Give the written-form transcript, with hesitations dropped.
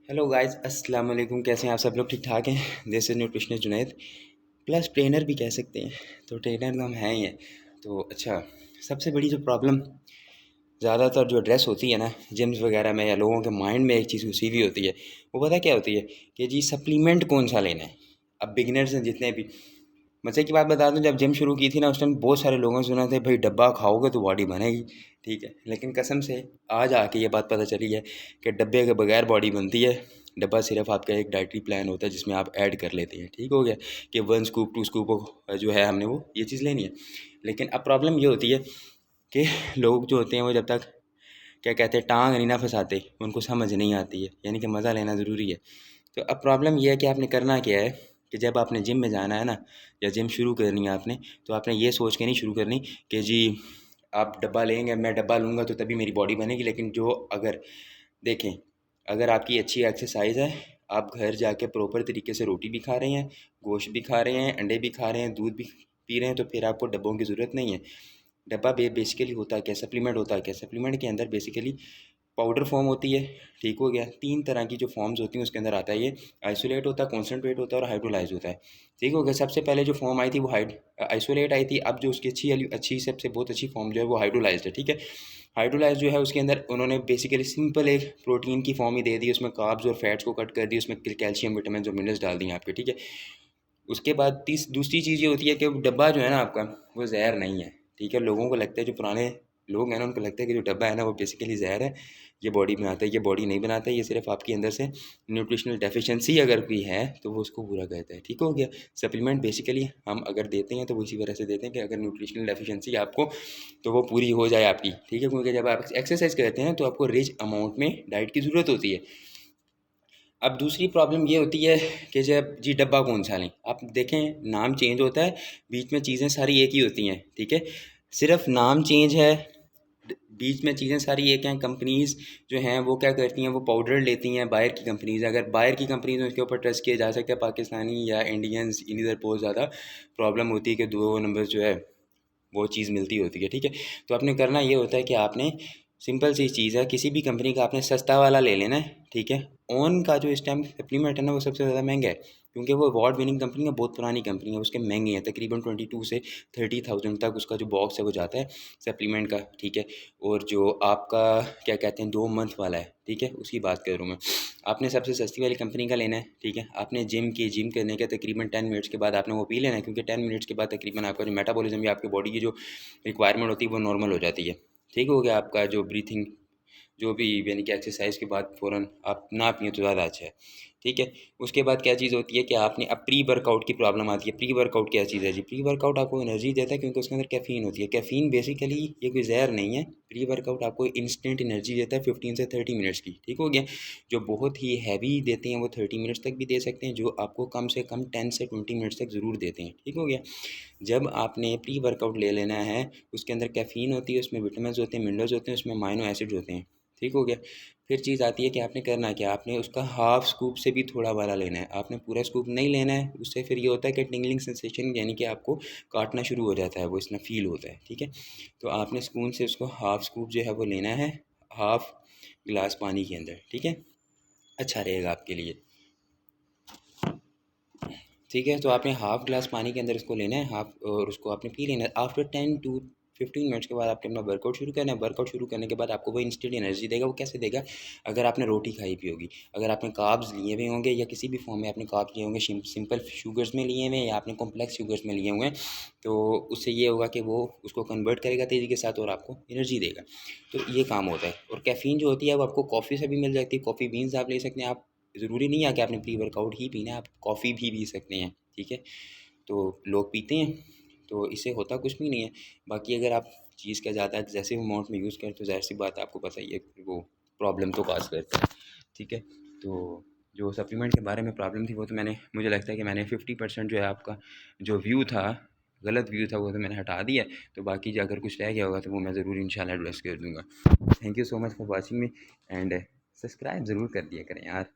Hello guys, अस्सलाम वालेकुम। कैसे हैं आप सब लोग? ठीक ठाक हैं? This is nutritionist Junaid plus trainer भी कह सकते हैं। तो ट्रेनर तो हम हैं ही हैं। तो अच्छा, सबसे बड़ी जो प्रॉब्लम ज़्यादातर जो एड्रेस होती है ना जिम्स वगैरह में या लोगों के माइंड में एक चीज़ घुसी हुई होती है, वो पता क्या होती है कि जी सप्लीमेंट कौन सा लेना है। अब बिगिनर्स हैं जितने भी, मज़े की बात बता दूं, जब जिम शुरू की थी ना उस टाइम बहुत सारे लोगों ने सुना था भाई डब्बा खाओगे तो बॉडी बनेगी। ठीक है, लेकिन कसम से आज आके ये बात पता चली है कि डब्बे के बगैर बॉडी बनती है। डब्बा सिर्फ आपका एक डाइटरी प्लान होता है जिसमें आप ऐड कर लेते हैं। ठीक हो गया कि 1 स्कूप 2 स्कूप जो है हमने वो ये चीज़ लेनी है। लेकिन अब प्रॉब्लम ये होती है कि लोग जो होते हैं वो जब तक क्या कहते हैं टांग नहीं ना फंसाते उनको समझ नहीं आती है, यानी कि मज़ा लेना ज़रूरी है। तो अब प्रॉब्लम ये है कि आपने करना क्या है कि जब आपने जिम में जाना है ना या जिम शुरू करनी है आपने, तो आपने ये सोच के नहीं शुरू करनी कि जी आप डब्बा लेंगे, मैं डब्बा लूँगा तो तभी मेरी बॉडी बनेगी। लेकिन जो अगर देखें, अगर आपकी अच्छी एक्सरसाइज है, आप घर जाके प्रॉपर तरीके से रोटी भी खा रहे हैं, गोश्त भी खा रहे हैं, अंडे भी खा रहे हैं, दूध भी पी रहे हैं, तो फिर आपको डब्बों की ज़रूरत नहीं है। डब्बा बेसिकली होता क्या, सप्लीमेंट होता क्या, सप्लीमेंट के अंदर बेसिकली पाउडर फॉर्म होती है। ठीक हो गया, 3 तरह की जो फॉर्म्स होती हैं उसके अंदर आता है ये। आइसोलेट होता है, कॉन्सनट्रेट होता है और हाइड्रोलाइज़ होता है। ठीक हो गया, सबसे पहले जो फॉर्म आई थी वो आइसोलेट आई थी। अब जो उसकी अच्छी सबसे बहुत अच्छी फॉर्म जो है वो हाइड्रोलाइज्ड है। ठीक है, हाइड्रोलाइज़ जो है उसके अंदर उन्होंने बेसिकली सिंपल एक प्रोटीन की फॉर्म ही दे दी, उसमें कार्ब्स और फैट्स को कट कर दी, उसमें कैल्शियम विटामिन और मिनरल्स डाल दिए आपके। ठीक है, उसके बाद दूसरी चीज़ ये होती है कि डब्बा जो है ना आपका वो ज़हर नहीं है। ठीक है, लोगों को लगता है, जो पुराने लोग हैं ना उनको लगता है कि जो डब्बा है ना वो बेसिकली ज़हर है, ये बॉडी बनाता है। ये बॉडी नहीं बनाता है, ये सिर्फ आपके अंदर से न्यूट्रिशनल डेफिशिएंसी अगर कोई है तो वो उसको पूरा करता है। ठीक हो गया, सप्लीमेंट बेसिकली हम अगर देते हैं तो वो इसी वजह से देते हैं कि अगर न्यूट्रिशनल डेफिशिएंसी आपको तो वो पूरी हो जाए आपकी। ठीक है, क्योंकि जब आप एक्सरसाइज करते हैं तो आपको रिच अमाउंट में डाइट की ज़रूरत होती है। अब दूसरी प्रॉब्लम ये होती है कि जब जी डब्बा कौन सा लें, आप देखें नाम चेंज होता है, बीच में चीज़ें सारी एक ही होती हैं। ठीक है, सिर्फ नाम चेंज है, बीच में चीज़ें सारी एक हैं। कंपनीज़ जो हैं वो क्या करती हैं, वो पाउडर लेती हैं बाहर की कंपनीज़। अगर बाहर की कंपनीज़ उसके ऊपर ट्रस्ट किया जा सकता है, पाकिस्तानी या इंडियंस इन इधर बहुत ज़्यादा प्रॉब्लम होती है कि 2 नंबर जो है वो चीज़ मिलती होती है। ठीक है, तो आपने करना ये होता है कि आपने सिंपल सी चीज़ है, किसी भी कंपनी का आपने सस्ता वाला ले लेना है। ठीक है, ओन का जो इस टाइम सप्लीमेंट है ना वो सबसे ज़्यादा महंगा है, क्योंकि वो अवार्ड विनिंग कंपनी है, बहुत पुरानी कंपनी है, उसके महंगे हैं तकरीबन 22 से 30,000 तक उसका जो बॉक्स है वो जाता है सप्लीमेंट का। ठीक है, और जो आपका क्या कहते हैं 2 मंथ वाला है, ठीक है, उसकी बात कर रहा हूँ मैं। आपने सबसे सस्ती वाली कंपनी का लेना है। ठीक है, आपने जिम करने के तकरीबन 10 मिनट्स के बाद आपने वो पी लेना है, क्योंकि 10 मिनट्स के बाद तकरीबन आपका जो मेटाबॉलिज्म या आपकी बॉडी की जो रिक्वायरमेंट होती है वो नॉर्मल हो जाती है। ठीक हो गया, आपका जो ब्रीथिंग जो भी यानी कि एक्सरसाइज के बाद फ़ौरन आप ना पिएँ तो ज़्यादा अच्छा है। ठीक है, उसके बाद क्या चीज़ होती है कि आपने अब प्री वर्कआउट की प्रॉब्लम आती है। प्री वर्कआउट क्या चीज़ है जी? प्री वर्कआउट आपको एनर्जी देता है, क्योंकि उसके अंदर कैफ़ीन होती है। कैफ़ीन बेसिकली ये कोई ज़हर नहीं है। प्री वर्कआउट आपको इंस्टेंट एनर्जी देता है 15 से 30 मिनट्स की। ठीक हो गया, जो बहुत ही हैवी देते हैं वो 30 मिनट्स तक भी दे सकते हैं, जो आपको कम से कम 10 से 20 मिनट्स तक ज़रूर देते हैं। ठीक हो गया, जब आपने प्री वर्कआउट ले लेना है, उसके अंदर कैफ़ीन होती है, उसमें विटामिन्स होते हैं, मिनरल्स होते हैं, उसमें अमाइनो एसिड्स होते हैं। ठीक हो गया, फिर चीज़ आती है कि आपने करना क्या, आपने उसका हाफ स्कूप से भी थोड़ा वाला लेना है, आपने पूरा स्कूप नहीं लेना है। उससे फिर ये होता है कि टिंगलिंग सेंसेशन यानी कि आपको काटना शुरू हो जाता है, वो इसमें फ़ील होता है। ठीक है, तो आपने स्पून से उसको हाफ स्कूप जो है वो लेना है, हाफ गिलास पानी के अंदर। ठीक है, अच्छा रहेगा आपके लिए। ठीक है, तो आपने हाफ़ ग्लास पानी के अंदर इसको लेना है हाफ़, और उसको आपने पी लेना है। आफ्टर 10 टू 15 मिनट्स के बाद आपने अपना वर्कआउट शुरू करना है। वर्कआउट शुरू करने के बाद आपको वो इंस्टेंट एनर्जी देगा। वो कैसे देगा? अगर आपने रोटी खाई पी होगी, अगर आपने कार्ब्स लिए हुए होंगे या किसी भी फॉर्म में आपने कार्ब्स लिए होंगे, सिंपल शुगर्स में लिए हुए हैं या आपने कॉम्प्लेक्स शुगर्स में लिए हुए हैं, तो उससे ये होगा कि वो उसको कन्वर्ट करेगा तेज़ी के साथ और आपको एनर्जी देगा। तो ये काम होता है। और कैफ़ीन जो होती है वो आपको कॉफ़ी से भी मिल जाती है। कॉफ़ी बीन्स आप ले सकते हैं। आप ज़रूरी नहीं है कि आपने प्री वर्कआउट ही पीना है, आप कॉफ़ी भी पी सकते हैं। ठीक है, तो लोग पीते हैं, तो इससे होता कुछ भी नहीं है। बाकी अगर आप चीज़ का ज़्यादा एक्सेसिव अमाउंट में यूज़ करें तो ज़ाहिर सी बात है, आपको पता ही है कि वो प्रॉब्लम तो काज़ करता है। ठीक है, तो जो सप्लीमेंट के बारे में प्रॉब्लम थी वो तो मुझे लगता है कि मैंने 50% जो है आपका जो व्यू था, गलत व्यू था, वो तो मैंने हटा दिया है। तो बाकी जो अगर कुछ रह गया होगा तो वो मैं ज़रूर इंशाल्लाह एड्रेस कर दूँगा। Thank you so much for watching me, and subscribe ज़रूर कर दिया करें यार।